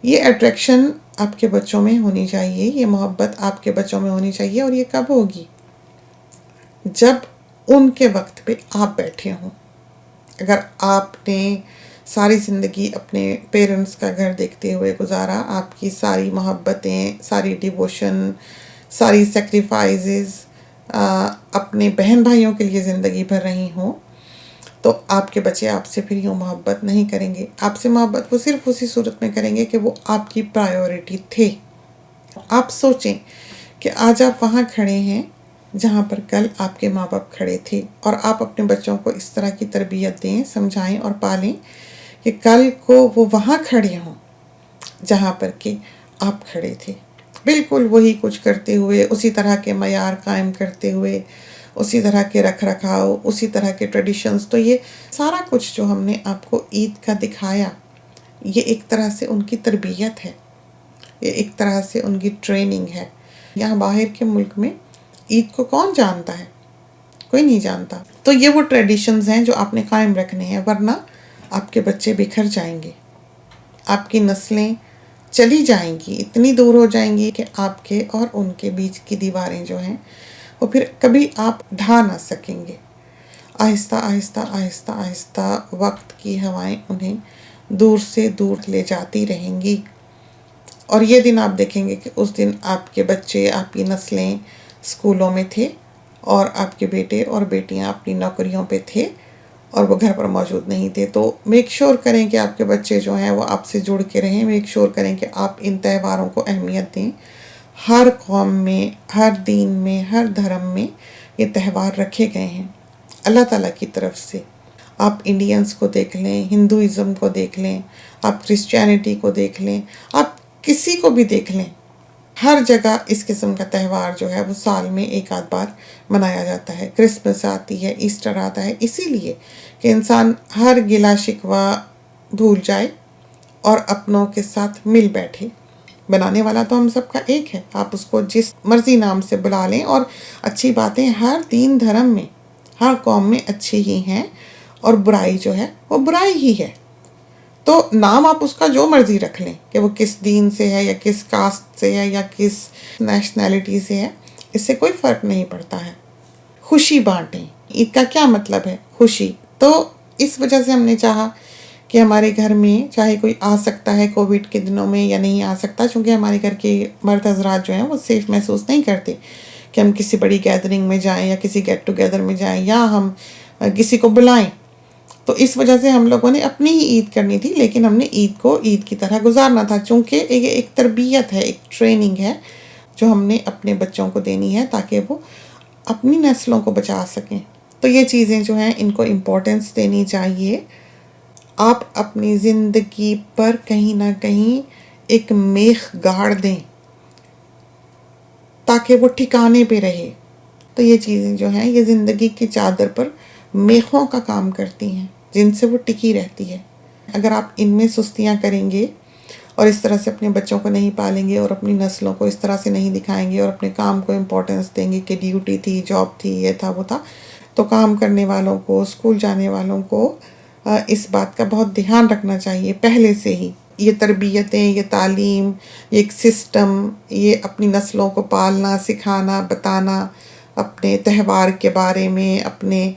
یہ اٹریکشن آپ کے بچوں میں ہونی چاہیے، یہ محبت آپ کے بچوں میں ہونی چاہیے، اور یہ کب ہوگی؟ جب ان کے وقت پہ آپ بیٹھے ہوں۔ اگر آپ نے ساری زندگی اپنے پیرنٹس کا گھر دیکھتے ہوئے گزارا، آپ کی ساری محبتیں، ساری ڈیووشن، ساری سیکریفائزز اپنے بہن بھائیوں کے لیے زندگی بھر رہی ہوں، تو آپ کے بچے آپ سے پھر یوں محبت نہیں کریں گے۔ آپ سے محبت وہ صرف اسی صورت میں کریں گے کہ وہ آپ کی پرائیورٹی تھے۔ آپ سوچیں کہ آج آپ وہاں کھڑے ہیں جہاں پر کل آپ کے ماں باپ کھڑے تھے، اور آپ اپنے بچوں کو اس طرح کی تربیت دیں، سمجھائیں اور پالیں کہ کل کو وہ وہاں کھڑے ہوں جہاں پر کہ آپ کھڑے تھے، بالکل وہی کچھ کرتے ہوئے، اسی طرح کے معیار قائم کرتے ہوئے، اسی طرح کے رکھ رکھاؤ، اسی طرح کے ٹریڈیشنز۔ تو یہ سارا کچھ جو ہم نے آپ کو عید کا دکھایا، یہ ایک طرح سے ان کی تربیت ہے، یہ ایک طرح سے ان کی ٹریننگ ہے۔ یہاں باہر کے ملک میں عید کو کون جانتا ہے؟ کوئی نہیں جانتا۔ تو یہ وہ ٹریڈیشنز ہیں جو آپ نے قائم رکھنے ہیں، ورنہ آپ کے بچے بکھر جائیں گے، آپ کی نسلیں چلی جائیں گی، اتنی دور ہو جائیں گی کہ آپ کے اور ان کے بیچ کی دیواریں جو ہیں وہ پھر کبھی آپ ڈھا نہ سکیں گے۔ آہستہ آہستہ آہستہ آہستہ وقت کی ہوائیں انہیں دور سے دور لے جاتی رہیں گی، اور یہ دن آپ دیکھیں گے کہ اس دن آپ کے بچے، آپ کی نسلیں اسکولوں میں تھے، اور آپ کے بیٹے اور بیٹیاں اپنی نوکریوں پہ تھے، اور وہ گھر پر موجود نہیں تھے۔ تو میک شور کریں کہ آپ کے بچے جو ہیں وہ آپ سے جڑ کے رہیں، میک شور کریں کہ آپ ان تہواروں کو اہمیت دیں۔ ہر قوم میں، ہر دین میں، ہر دھرم میں یہ تہوار رکھے گئے ہیں اللہ تعالیٰ کی طرف سے۔ آپ انڈینس کو دیکھ لیں، ہندوازم کو دیکھ لیں، آپ کرسچینٹی کو دیکھ لیں، آپ کسی کو بھی دیکھ لیں، ہر جگہ اس قسم کا تہوار جو ہے وہ سال میں ایک آدھ بار منایا جاتا ہے۔ کرسمس آتی ہے، ایسٹر آتا ہے، اسی لیے کہ انسان ہر گلا شکوہ بھول جائے اور اپنوں کے ساتھ مل بیٹھے۔ بنانے والا تو ہم سب کا ایک ہے، آپ اس کو جس مرضی نام سے بلا لیں، اور اچھی باتیں ہر دین دھرم میں، ہر قوم میں اچھی ہی ہیں، اور برائی جو ہے وہ برائی ہی ہے۔ تو نام آپ اس کا جو مرضی رکھ لیں کہ وہ کس دین سے ہے، یا کس کاسٹ سے ہے، یا کس نیشنلٹی سے ہے، اس سے کوئی فرق نہیں پڑتا ہے۔ خوشی بانٹیں، عید کا کیا مطلب ہے؟ خوشی۔ تو اس وجہ سے ہم نے چاہا کہ ہمارے گھر میں چاہے کوئی آ سکتا ہے کووڈ کے دنوں میں یا نہیں آ سکتا، چونکہ ہمارے گھر کے مرد حضرات جو ہیں وہ سیف محسوس نہیں کرتے کہ ہم کسی بڑی گیدرنگ میں جائیں، یا کسی گیٹ ٹوگیدر میں جائیں، یا ہم کسی کو بلائیں۔ تو اس وجہ سے ہم لوگوں نے اپنی ہی عید کرنی تھی، لیکن ہم نے عید کو عید کی طرح گزارنا تھا، چونکہ یہ ایک تربیت ہے، ایک ٹریننگ ہے جو ہم نے اپنے بچوں کو دینی ہے تاکہ وہ اپنی نسلوں کو بچا سکیں۔ تو یہ چیزیں جو ہیں ان کو امپورٹنس دینی چاہیے۔ آپ اپنی زندگی پر کہیں نہ کہیں ایک میخ گاڑ دیں تاکہ وہ ٹھکانے پہ رہے۔ تو یہ چیزیں جو ہیں یہ زندگی کی چادر پر میخوں کا کام کرتی ہیں جن سے وہ ٹکی رہتی ہے۔ اگر آپ ان میں سستیاں کریں گے اور اس طرح سے اپنے بچوں کو نہیں پالیں گے، اور اپنی نسلوں کو اس طرح سے نہیں دکھائیں گے، اور اپنے کام کو امپورٹنس دیں گے کہ ڈیوٹی تھی، جاب تھی، یہ تھا وہ تھا، تو کام کرنے والوں کو، اسکول جانے والوں کو اس بات کا بہت دھیان رکھنا چاہیے پہلے سے ہی۔ یہ تربیتیں، یہ تعلیم، یہ ایک سسٹم، یہ اپنی نسلوں کو پالنا، سکھانا، بتانا، اپنے تہوار کے بارے میں، اپنے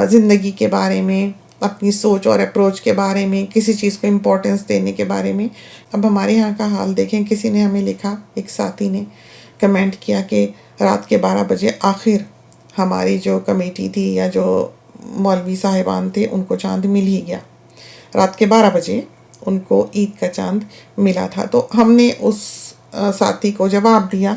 زندگی کے بارے میں، اپنی سوچ اور اپروچ کے بارے میں، کسی چیز کو امپورٹنس دینے کے بارے میں۔ اب ہمارے یہاں کا حال دیکھیں، کسی نے ہمیں لکھا، ایک ساتھی نے کمنٹ کیا کہ رات کے 12 بجے آخر ہماری جو کمیٹی تھی یا جو مولوی صاحبان تھے ان کو چاند مل ہی گیا۔ رات کے 12 بجے ان کو عید کا چاند ملا تھا۔ تو ہم نے اس ساتھی کو جواب دیا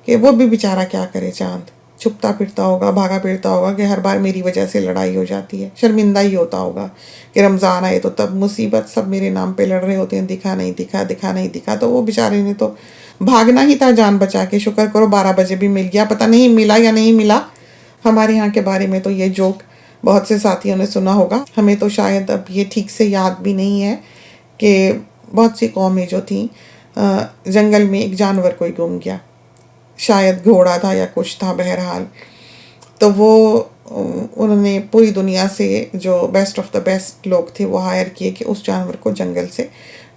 کہ وہ بھی بیچارہ کیا کرے، چاند چھپتا پھرتا ہوگا، بھاگا پھرتا ہوگا کہ ہر بار میری وجہ سے لڑائی ہو جاتی ہے، شرمندہ ہی ہوتا ہوگا کہ رمضان آئے تو تب مصیبت، سب میرے نام پہ لڑ رہے ہوتے ہیں، دکھا نہیں دکھا، دکھا نہیں دکھا۔ تو وہ بیچارے نے تو بھاگنا ہی تھا جان بچا کے، شکر کرو 12 بجے بھی مل گیا، پتہ نہیں ملا یا نہیں ملا۔ ہمارے ہاں کے بارے میں تو یہ جوک بہت سے ساتھیوں نے سنا ہوگا، ہمیں تو شاید اب یہ ٹھیک سے یاد بھی نہیں ہے کہ بہت سی قومیں جو تھیں جنگل میں ایک جانور کوئی گم گیا، شاید گھوڑا تھا یا کچھ تھا، بہرحال تو وہ انہوں نے پوری دنیا سے جو بیسٹ آف دا بیسٹ لوگ تھے وہ ہائر کیے کہ اس جانور کو جنگل سے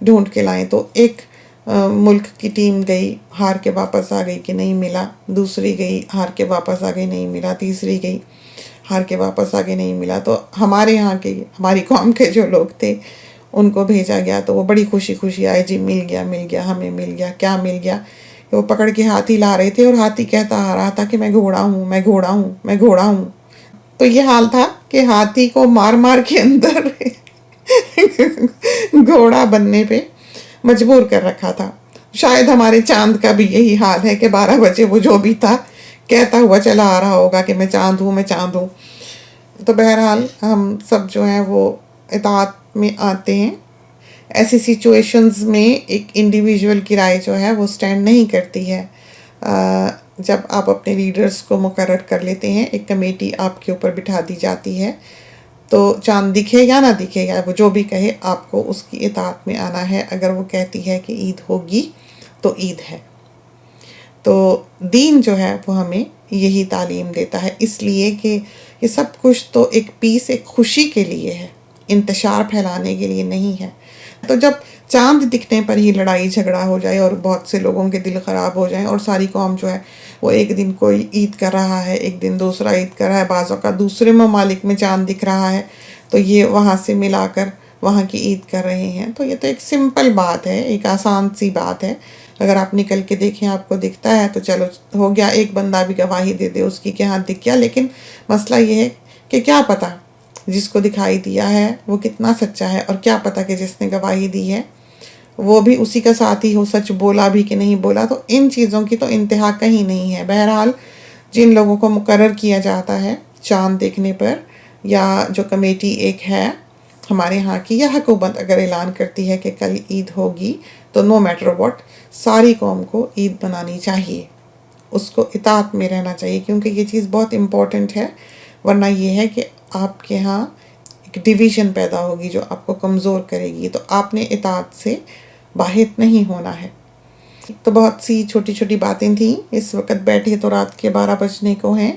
ڈھونڈ کے لائیں۔ تو ایک ملک کی ٹیم گئی، ہار کے واپس آ گئی کہ نہیں ملا، دوسری گئی ہار کے واپس آ گئی نہیں ملا، تیسری گئی ہار کے واپس آ گئی نہیں ملا، تو ہمارے یہاں کے ہماری قوم کے جو لوگ تھے ان کو بھیجا گیا تو وہ بڑی خوشی خوشی آئے، جی مل گیا ہمیں مل گیا، کیا مل گیا؟ وہ پکڑ کے ہاتھی لا رہے تھے اور ہاتھی کہتا آ رہا تھا کہ میں گھوڑا ہوں، میں گھوڑا ہوں، میں گھوڑا ہوں۔ تو یہ حال تھا کہ ہاتھی کو مار مار کے اندر گھوڑا بننے پہ مجبور کر رکھا تھا۔ شاید ہمارے چاند کا بھی یہی حال ہے کہ 12 بجے وہ جو بھی تھا کہتا ہوا چلا آ رہا ہوگا کہ میں چاند ہوں، میں چاند ہوں۔ تو بہرحال ہم سب جو ہیں وہ اطاعت میں آتے ہیں۔ ایسی سچویشنز میں ایک انڈیویجول کی رائے جو ہے وہ سٹینڈ نہیں کرتی ہے۔ جب آپ اپنے لیڈرز کو مقرر کر لیتے ہیں، ایک کمیٹی آپ کے اوپر بٹھا دی جاتی ہے، تو چاند دکھے یا نہ دکھے یا وہ جو بھی کہے آپ کو اس کی اطاعت میں آنا ہے۔ اگر وہ کہتی ہے کہ عید ہوگی تو عید ہے۔ تو دین جو ہے وہ ہمیں یہی تعلیم دیتا ہے، اس لیے کہ یہ سب کچھ تو ایک پیس، ایک خوشی کے لیے ہے، انتشار پھیلانے کے لیے نہیں ہے۔ تو جب چاند دکھنے پر ہی لڑائی جھگڑا ہو جائے اور بہت سے لوگوں کے دل خراب ہو جائیں اور ساری قوم جو ہے وہ ایک دن کوئی عید کر رہا ہے، ایک دن دوسرا عید کر رہا ہے، بعض اوقات دوسرے ممالک میں چاند دکھ رہا ہے تو یہ وہاں سے ملا کر وہاں کی عید کر رہے ہیں، تو یہ تو ایک سمپل بات ہے، ایک آسان سی بات ہے۔ اگر آپ نکل کے دیکھیں آپ کو دکھتا ہے تو چلو ہو گیا، ایک بندہ بھی گواہی دے دے اس کی کہ ہاں دکھ گیا، لیکن مسئلہ یہ ہے کہ کیا پتہ جس کو دکھائی دیا ہے وہ کتنا سچا ہے، اور کیا پتہ کہ جس نے گواہی دی ہے وہ بھی اسی کا ساتھی ہو، سچ بولا بھی کہ نہیں بولا۔ تو ان چیزوں کی تو انتہا کہیں نہیں ہے۔ بہرحال جن لوگوں کو مقرر کیا جاتا ہے چاند دیکھنے پر، یا جو کمیٹی ایک ہے ہمارے ہاں کی، یا حکومت اگر اعلان کرتی ہے کہ کل عید ہوگی تو نو میٹر واٹ ساری قوم کو عید منانی چاہیے، اس کو اطاعت میں رہنا چاہیے، کیونکہ یہ چیز بہت امپورٹنٹ ہے۔ ورنہ یہ ہے کہ آپ کے ہاں ایک ڈویژن پیدا ہوگی جو آپ کو کمزور کرے گی، تو آپ نے اطاعت سے باہر نہیں ہونا ہے۔ تو بہت سی چھوٹی چھوٹی باتیں تھیں، اس وقت بیٹھے تو رات کے 12 بجنے کو ہیں۔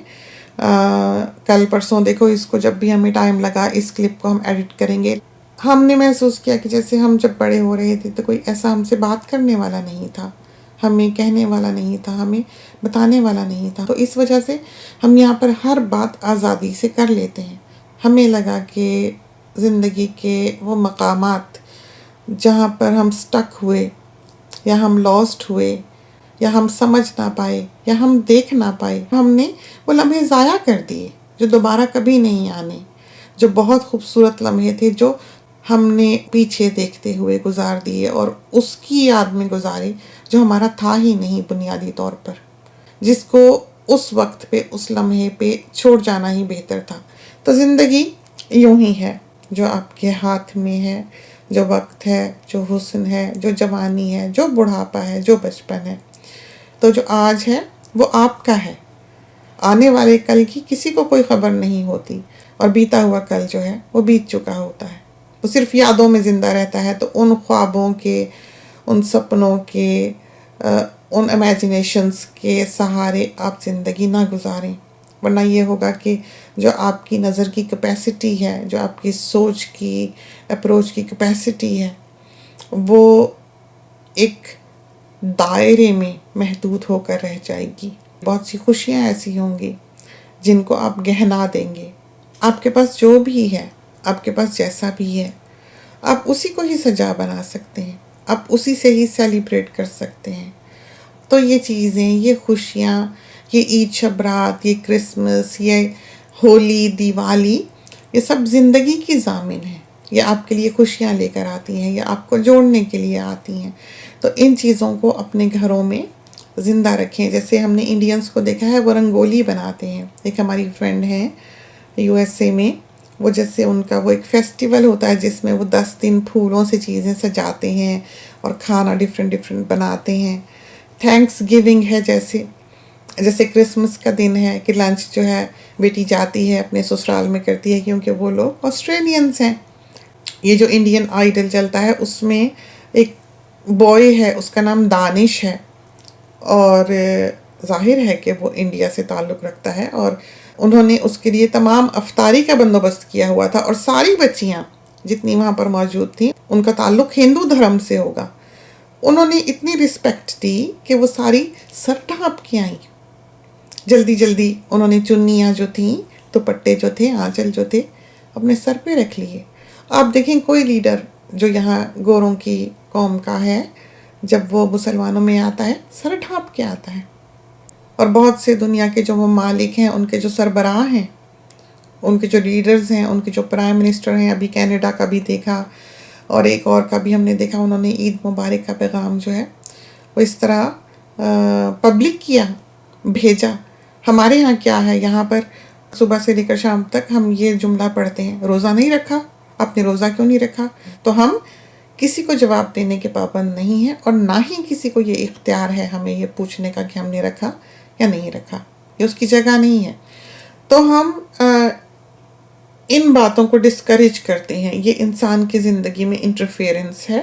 کل پرسوں دیکھو اس کو جب بھی ہمیں ٹائم لگا اس کلپ کو ہم ایڈٹ کریں گے۔ ہم نے محسوس کیا کہ جیسے ہم جب بڑے ہو رہے تھے تو کوئی ایسا ہم سے بات کرنے والا نہیں تھا، ہمیں کہنے والا نہیں تھا، ہمیں بتانے والا نہیں تھا، تو اس وجہ سے ہم یہاں پر ہر بات آزادی سے کر لیتے ہیں۔ ہمیں لگا کہ زندگی کے وہ مقامات جہاں پر ہم سٹک ہوئے یا ہم لاسٹ ہوئے یا ہم سمجھ نہ پائے یا ہم دیکھ نہ پائے، ہم نے وہ لمحے ضائع کر دیے جو دوبارہ کبھی نہیں آنے، جو بہت خوبصورت لمحے تھے جو ہم نے پیچھے دیکھتے ہوئے گزار دیے اور اس کی یاد میں گزارے جو ہمارا تھا ہی نہیں بنیادی طور پر، جس کو اس وقت پہ اس لمحے پہ چھوڑ جانا ہی بہتر تھا۔ تو زندگی یوں ہی ہے، جو آپ کے ہاتھ میں ہے، جو وقت ہے، جو حسن ہے، جو جوانی ہے، جو بڑھاپا ہے، جو بچپن ہے، تو جو آج ہے وہ آپ کا ہے۔ آنے والے کل کی کسی کو کوئی خبر نہیں ہوتی، اور بیتا ہوا کل جو ہے وہ بیت چکا ہوتا ہے، وہ صرف یادوں میں زندہ رہتا ہے۔ تو ان خوابوں کے، ان سپنوں کے، ان امیجنیشنز کے سہارے آپ زندگی نہ گزاریں، ورنہ یہ ہوگا کہ جو آپ کی نظر کی کیپیسٹی ہے، جو آپ کی سوچ کی، اپروچ کی کیپیسٹی ہے، وہ ایک دائرے میں محدود ہو کر رہ جائے گی۔ بہت سی خوشیاں ایسی ہوں گی جن کو آپ گہنا دیں گے۔ آپ کے پاس جو بھی ہے، آپ کے پاس جیسا بھی ہے، آپ اسی کو ہی سجا بنا سکتے ہیں، آپ اسی سے ہی سیلیبریٹ کر سکتے ہیں۔ تو یہ چیزیں، یہ خوشیاں، یہ عید شب رات، یہ کرسمس، یہ ہولی، دیوالی، یہ سب زندگی کی ضامن ہیں۔ یہ آپ کے لیے خوشیاں لے کر آتی ہیں، یہ آپ کو جوڑنے کے لیے آتی ہیں۔ تو ان چیزوں کو اپنے گھروں میں زندہ رکھیں۔ جیسے ہم نے انڈینس کو دیکھا ہے وہ رنگولی بناتے ہیں۔ ایک ہماری فرینڈ ہیں USA میں، وہ جیسے ان کا وہ ایک فیسٹیول ہوتا ہے جس میں وہ 10 دن پھولوں سے چیزیں سجاتے ہیں اور کھانا ڈفرینٹ بناتے ہیں۔ تھینکس گیونگ ہے، جیسے کرسمس کا دن ہے کہ لنچ جو ہے بیٹی جاتی ہے اپنے سسرال میں کرتی ہے، کیونکہ وہ لوگ آسٹریلینز ہیں۔ یہ جو انڈین آئیڈل چلتا ہے اس میں ایک بوائے ہے، اس کا نام دانش ہے، اور ظاہر ہے کہ وہ انڈیا سے تعلق رکھتا ہے، اور انہوں نے اس کے لیے تمام افطاری کا بندوبست کیا ہوا تھا، اور ساری بچیاں جتنی وہاں پر موجود تھیں ان کا تعلق ہندو دھرم سے ہوگا، انہوں نے اتنی رسپیکٹ دی کہ وہ ساری سر ڈھانپ کے آئیں. جلدی جلدی انہوں نے چنیاں جو تھیں، دوپٹے جو تھے، آنچل جو تھے، اپنے سر پہ رکھ لیے. آپ دیکھیں کوئی لیڈر جو یہاں گوروں کی قوم کا ہے، جب وہ مسلمانوں میں آتا ہے سر ڈھانپ کے آتا ہے. اور بہت سے دنیا کے جو ممالک ہیں، ان کے جو سربراہ ہیں، ان کے جو لیڈرز ہیں، ان کے جو پرائم منسٹر ہیں، ابھی کینیڈا کا بھی دیکھا اور ایک اور کا بھی ہم نے دیکھا، انہوں نے عید مبارک کا پیغام جو ہے وہ اس طرح پبلک کیا، بھیجا. ہمارے ہاں کیا ہے، یہاں پر صبح سے لے کر شام تک ہم یہ جملہ پڑھتے ہیں، روزہ نہیں رکھا، آپ نے روزہ کیوں نہیں رکھا؟ تو ہم کسی کو جواب دینے کے پابند نہیں ہیں، اور نہ ہی کسی کو یہ اختیار ہے ہمیں یہ پوچھنے کا کہ ہم نے رکھا یا نہیں رکھا. یہ اس کی جگہ نہیں ہے. تو ہم ان باتوں کو ڈسکریج کرتے ہیں. یہ انسان کی زندگی میں انٹرفیئرنس ہے،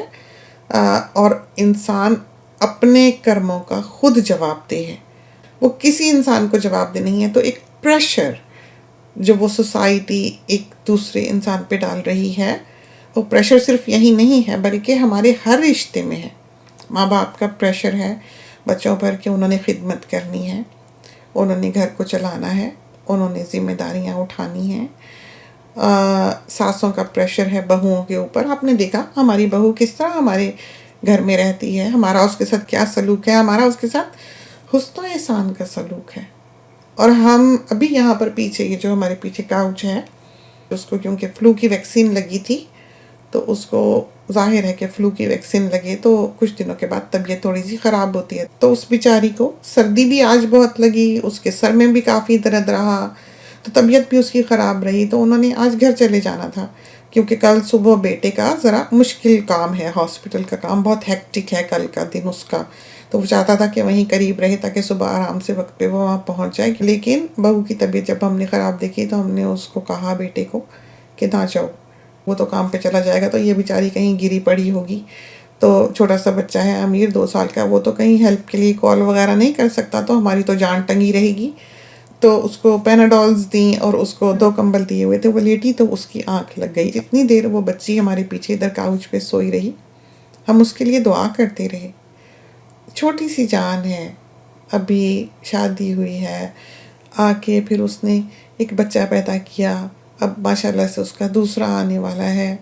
اور انسان اپنے کرموں کا خود جواب دہ ہے. وہ کسی انسان کو جواب دہ نہیں ہے. تو ایک پریشر جو وہ سوسائٹی ایک دوسرے انسان پہ ڈال رہی ہے، وہ پریشر صرف یہی نہیں ہے بلکہ ہمارے ہر رشتے میں ہے. ماں باپ کا پریشر ہے بچوں پر کہ انہوں نے خدمت کرنی ہے، انہوں نے گھر کو چلانا ہے، انہوں نے ذمہ داریاں اٹھانی ہیں. ساسوں کا پریشر ہے بہوؤں کے اوپر. آپ نے دیکھا ہماری بہو کس طرح ہمارے گھر میں رہتی ہے، ہمارا اس کے ساتھ کیا سلوک ہے، ہمارا اس کے ساتھ حسن و احسان کا سلوک ہے. اور ہم ابھی یہاں پر پیچھے، یہ جو ہمارے پیچھے کاؤچ ہے، اس کو کیونکہ فلو کی ویکسین لگی تھی، تو اس کو ظاہر ہے کہ فلو کی ویکسین لگے تو کچھ دنوں کے بعد طبیعت تھوڑی سی خراب ہوتی ہے. تو اس بیچاری کو سردی بھی آج بہت لگی، اس کے سر میں بھی کافی درد رہا، تو طبیعت بھی اس کی خراب رہی. تو انہوں نے آج گھر چلے جانا تھا کیونکہ کل صبح بیٹے کا ذرا مشکل کام ہے، ہاسپٹل کا کام بہت ہیکٹک ہے کل کا دن اس کا. تو وہ چاہتا تھا کہ وہیں قریب رہے تاکہ صبح آرام سے وقت پہ وہ وہاں پہنچ جائے. لیکن بہو کی طبیعت جب ہم نے خراب دیکھی تو ہم نے اس کو کہا بیٹے کو کہ نہ جاؤ، وہ تو کام پہ چلا جائے گا، تو یہ بیچاری کہیں گری پڑی ہوگی. تو چھوٹا سا بچہ ہے امیر 2 سال کا، وہ تو کہیں ہیلپ کے لیے کال وغیرہ نہیں کر سکتا، تو ہماری تو جان ٹنگی رہے گی. تو اس کو پیناڈولز دیں اور اس کو 2 کمبل دیے ہوئے تھے. وہ لیٹی تو اس کی آنکھ لگ گئی. اتنی دیر وہ بچی ہمارے پیچھے ادھر کاؤچ پہ سوئی رہی. ہم اس کے لیے دعا کرتے رہے. چھوٹی سی جان ہے، ابھی شادی ہوئی ہے، آ کے پھر اس نے ایک بچہ پیدا کیا، اب ماشاءاللہ سے اس کا دوسرا آنے والا ہے،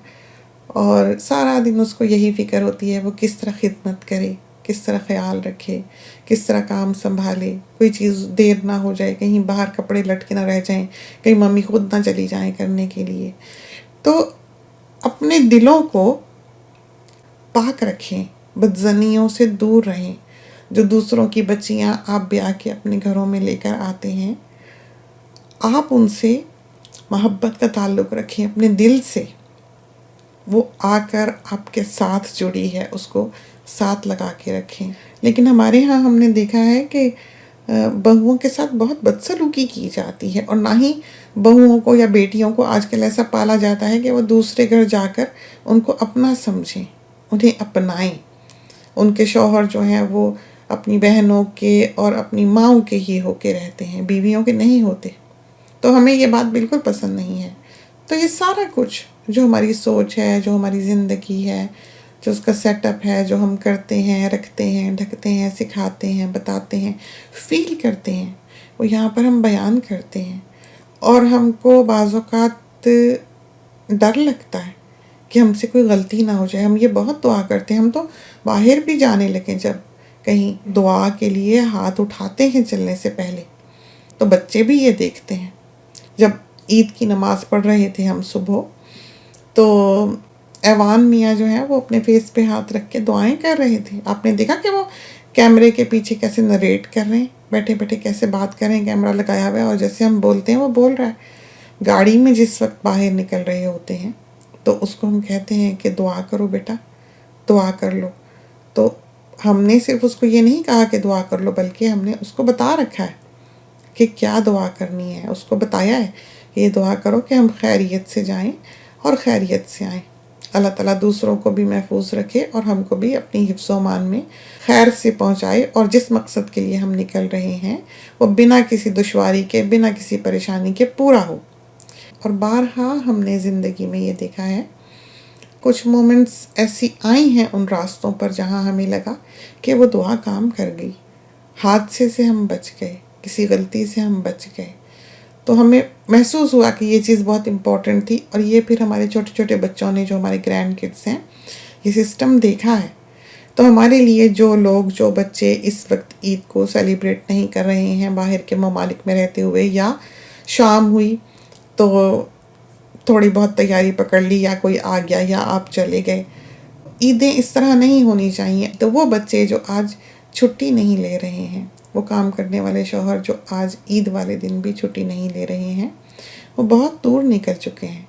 اور سارا دن اس کو یہی فکر ہوتی ہے وہ کس طرح خدمت کرے، کس طرح خیال رکھے، کس طرح کام سنبھالے، کوئی چیز دیر نہ ہو جائے، کہیں باہر کپڑے لٹکے نہ رہ جائیں، کہیں ممی خود نہ چلی جائیں کرنے کے لیے. تو اپنے دلوں کو پاک رکھیں، بدظنیوں سے دور رہیں. جو دوسروں کی بچیاں آپ بیاہ کے اپنے گھروں میں لے کر آتے ہیں، آپ ان سے محبت کا تعلق رکھیں اپنے دل سے. وہ آ کر آپ کے ساتھ جڑی ہے، اس کو ساتھ لگا کے رکھیں. لیکن ہمارے ہاں ہم نے دیکھا ہے کہ بہوؤں کے ساتھ بہت بدسلوکی کی جاتی ہے، اور نہ ہی بہوؤں کو یا بیٹیوں کو آج کل ایسا پالا جاتا ہے کہ وہ دوسرے گھر جا کر ان کو اپنا سمجھیں، انہیں اپنائیں. ان کے شوہر جو ہیں وہ اپنی بہنوں کے اور اپنی ماؤں کے ہی ہو کے رہتے ہیں، بیویوں کے نہیں ہوتے. تو ہمیں یہ بات بالکل پسند نہیں ہے. تو یہ سارا کچھ جو ہماری سوچ ہے، جو ہماری زندگی ہے، جو اس کا سیٹ اپ ہے، جو ہم کرتے ہیں، رکھتے ہیں، ڈھکتے ہیں، سکھاتے ہیں، بتاتے ہیں، فیل کرتے ہیں، وہ یہاں پر ہم بیان کرتے ہیں. اور ہم کو بعض اوقات ڈر لگتا ہے کہ ہم سے کوئی غلطی نہ ہو جائے. ہم یہ بہت دعا کرتے ہیں. ہم تو باہر بھی جانے لگے جب کہیں دعا کے لیے ہاتھ اٹھاتے ہیں چلنے سے پہلے، تو بچے بھی یہ دیکھتے ہیں. جب عید کی نماز پڑھ رہے تھے ہم صبح، تو ایوان میاں جو ہیں وہ اپنے فیس پہ ہاتھ رکھ کے دعائیں کر رہے تھے. آپ نے دیکھا کہ وہ کیمرے کے پیچھے کیسے نریٹ کر رہے ہیں، بیٹھے بیٹھے کیسے بات کر رہے ہیں، کیمرہ لگایا ہوا ہے اور جیسے ہم بولتے ہیں وہ بول رہا ہے. گاڑی میں جس وقت باہر نکل رہے ہوتے ہیں تو اس کو ہم کہتے ہیں کہ دعا کرو بیٹا، دعا کر لو. تو ہم نے صرف اس کو یہ نہیں کہا کہ دعا کر لو، بلکہ ہم نے اس کو بتا رکھا ہے کہ کیا دعا کرنی ہے. اس کو بتایا ہے کہ یہ دعا کرو کہ ہم خیریت سے جائیں اور خیریت سے آئیں. اللہ تعالیٰ دوسروں کو بھی محفوظ رکھے اور ہم کو بھی اپنی حفظ و امان میں خیر سے پہنچائے، اور جس مقصد کے لیے ہم نکل رہے ہیں وہ بنا کسی دشواری کے، بنا کسی پریشانی کے پورا ہو. اور بارہا ہم نے زندگی میں یہ دیکھا ہے کچھ مومنٹس ایسی آئی ہیں ان راستوں پر جہاں ہمیں لگا کہ وہ دعا کام کر گئی، حادثے سے ہم بچ گئے، کسی غلطی سے ہم بچ گئے، تو ہمیں محسوس ہوا کہ یہ چیز بہت امپورٹنٹ تھی، اور یہ پھر ہمارے چھوٹے چھوٹے بچوں نے، جو ہمارے گرینڈ کڈس ہیں، یہ سسٹم دیکھا ہے. تو ہمارے لیے جو بچے اس وقت عید کو سیلیبریٹ نہیں کر رہے ہیں باہر کے ممالک میں رہتے ہوئے، یا شام ہوئی تو تھوڑی بہت تیاری پکڑ لی، یا کوئی آ گیا یا آپ چلے گئے، عیدیں اس طرح نہیں ہونی چاہیے. تو وہ بچے جو آج چھٹی نہیں لے رہے ہیں، وہ کام کرنے والے شوہر جو آج عید والے دن بھی چھٹی نہیں لے رہے ہیں، وہ بہت دور نکل چکے ہیں.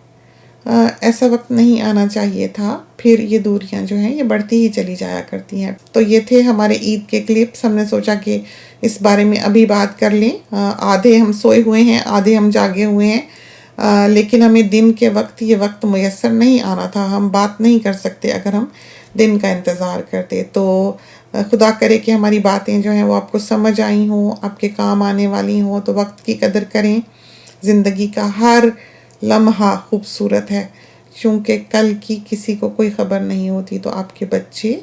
ایسا وقت نہیں آنا چاہیے تھا، پھر یہ دوریاں جو ہیں یہ بڑھتی ہی چلی جایا کرتی ہیں. تو یہ تھے ہمارے عید کے کلپس. ہم نے سوچا کہ اس بارے میں ابھی بات کر لیں. آدھے ہم سوئے ہوئے ہیں، آدھے ہم جاگے ہوئے ہیں، لیکن ہمیں دن کے وقت یہ وقت میسر نہیں آنا تھا. ہم بات نہیں کر سکتے اگر ہم دن کا انتظار کرتے. تو خدا کرے کہ ہماری باتیں جو ہیں وہ آپ کو سمجھ آئی ہوں، آپ کے کام آنے والی ہوں. تو وقت کی قدر کریں. زندگی کا ہر لمحہ خوبصورت ہے، چونکہ کل کی کسی کو کوئی خبر نہیں ہوتی. تو آپ کے بچے،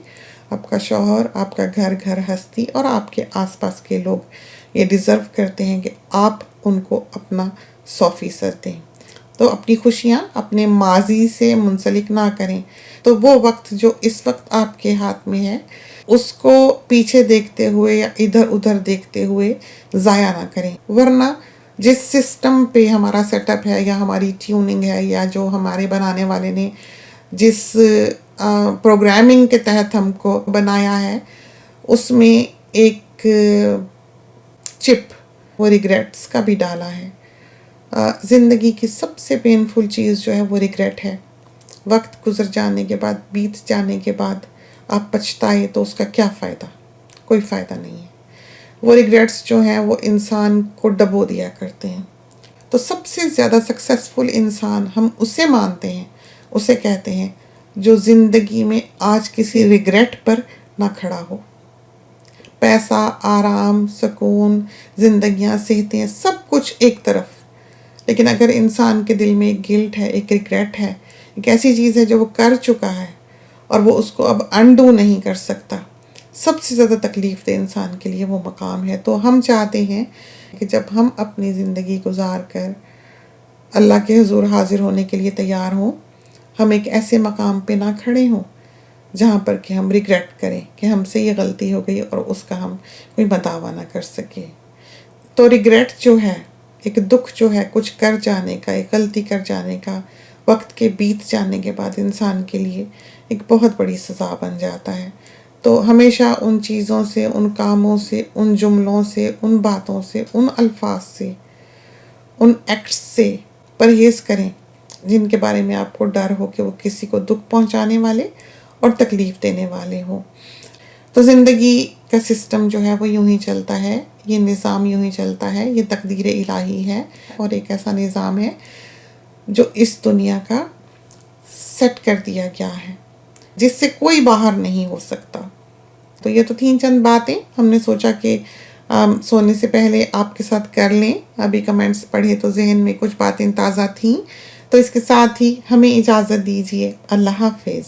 آپ کا شوہر، آپ کا گھر ہستی، اور آپ کے آس پاس کے لوگ یہ ڈیزرو کرتے ہیں کہ آپ ان کو اپنا 100% دیں. تو اپنی خوشیاں اپنے ماضی سے منسلک نہ کریں. تو وہ وقت جو اس وقت آپ کے ہاتھ میں ہے، اس کو پیچھے دیکھتے ہوئے یا ادھر ادھر دیکھتے ہوئے ضائع نہ کریں. ورنہ جس سسٹم پہ ہمارا سیٹ اپ ہے، یا ہماری ٹیوننگ ہے، یا جو ہمارے بنانے والے نے جس پروگرامنگ کے تحت ہم کو بنایا ہے، اس میں ایک چپ وہ ریگریٹس کا بھی ڈالا ہے. زندگی کی سب سے پینفل چیز جو ہے وہ ریگریٹ ہے. وقت گزر جانے کے بعد، بیت جانے کے بعد آپ پچھتائے تو اس کا کیا فائدہ؟ کوئی فائدہ نہیں ہے. وہ ریگریٹس جو ہیں وہ انسان کو ڈبو دیا کرتے ہیں. تو سب سے زیادہ سکسیسفل انسان ہم اسے مانتے ہیں، اسے کہتے ہیں جو زندگی میں آج کسی ریگریٹ پر نہ کھڑا ہو. پیسہ، آرام، سکون، زندگیاں، صحتیں، سب کچھ ایک طرف، لیکن اگر انسان کے دل میں ایک گلٹ ہے، ایک ریگریٹ ہے، ایک ایسی چیز ہے جو وہ کر چکا ہے اور وہ اس کو اب انڈو نہیں کر سکتا، سب سے زیادہ تکلیف دہ انسان کے لیے وہ مقام ہے. تو ہم چاہتے ہیں کہ جب ہم اپنی زندگی گزار کر اللہ کے حضور حاضر ہونے کے لیے تیار ہوں، ہم ایک ایسے مقام پہ نہ کھڑے ہوں جہاں پر کہ ہم ریگریٹ کریں کہ ہم سے یہ غلطی ہو گئی اور اس کا ہم کوئی بداوا نہ کر سکے. تو ریگریٹ جو ہے، ایک دکھ جو ہے کچھ کر جانے کا، ایک غلطی کر جانے کا، وقت کے بیت جانے کے بعد انسان کے لیے ایک بہت بڑی سزا بن جاتا ہے. تو ہمیشہ ان چیزوں سے، ان کاموں سے، ان جملوں سے، ان باتوں سے، ان الفاظ سے، ان ایکٹس سے پرہیز کریں جن کے بارے میں آپ کو ڈر ہو کہ وہ کسی کو دکھ پہنچانے والے اور تکلیف دینے والے ہوں. تو زندگی کا سسٹم جو ہے وہ یوں ہی چلتا ہے، یہ نظام یوں ہی چلتا ہے، یہ تقدیر الہی ہے، اور ایک ایسا نظام ہے جو اس دنیا کا سیٹ کر دیا گیا ہے، جس سے کوئی باہر نہیں ہو سکتا. تو یہ تو تھیں چند باتیں ہم نے سوچا کہ سونے سے پہلے آپ کے ساتھ کر لیں. ابھی کمنٹس پڑھے تو ذہن میں کچھ باتیں تازہ تھیں. تو اس کے ساتھ ہی ہمیں اجازت دیجیے. اللہ حافظ.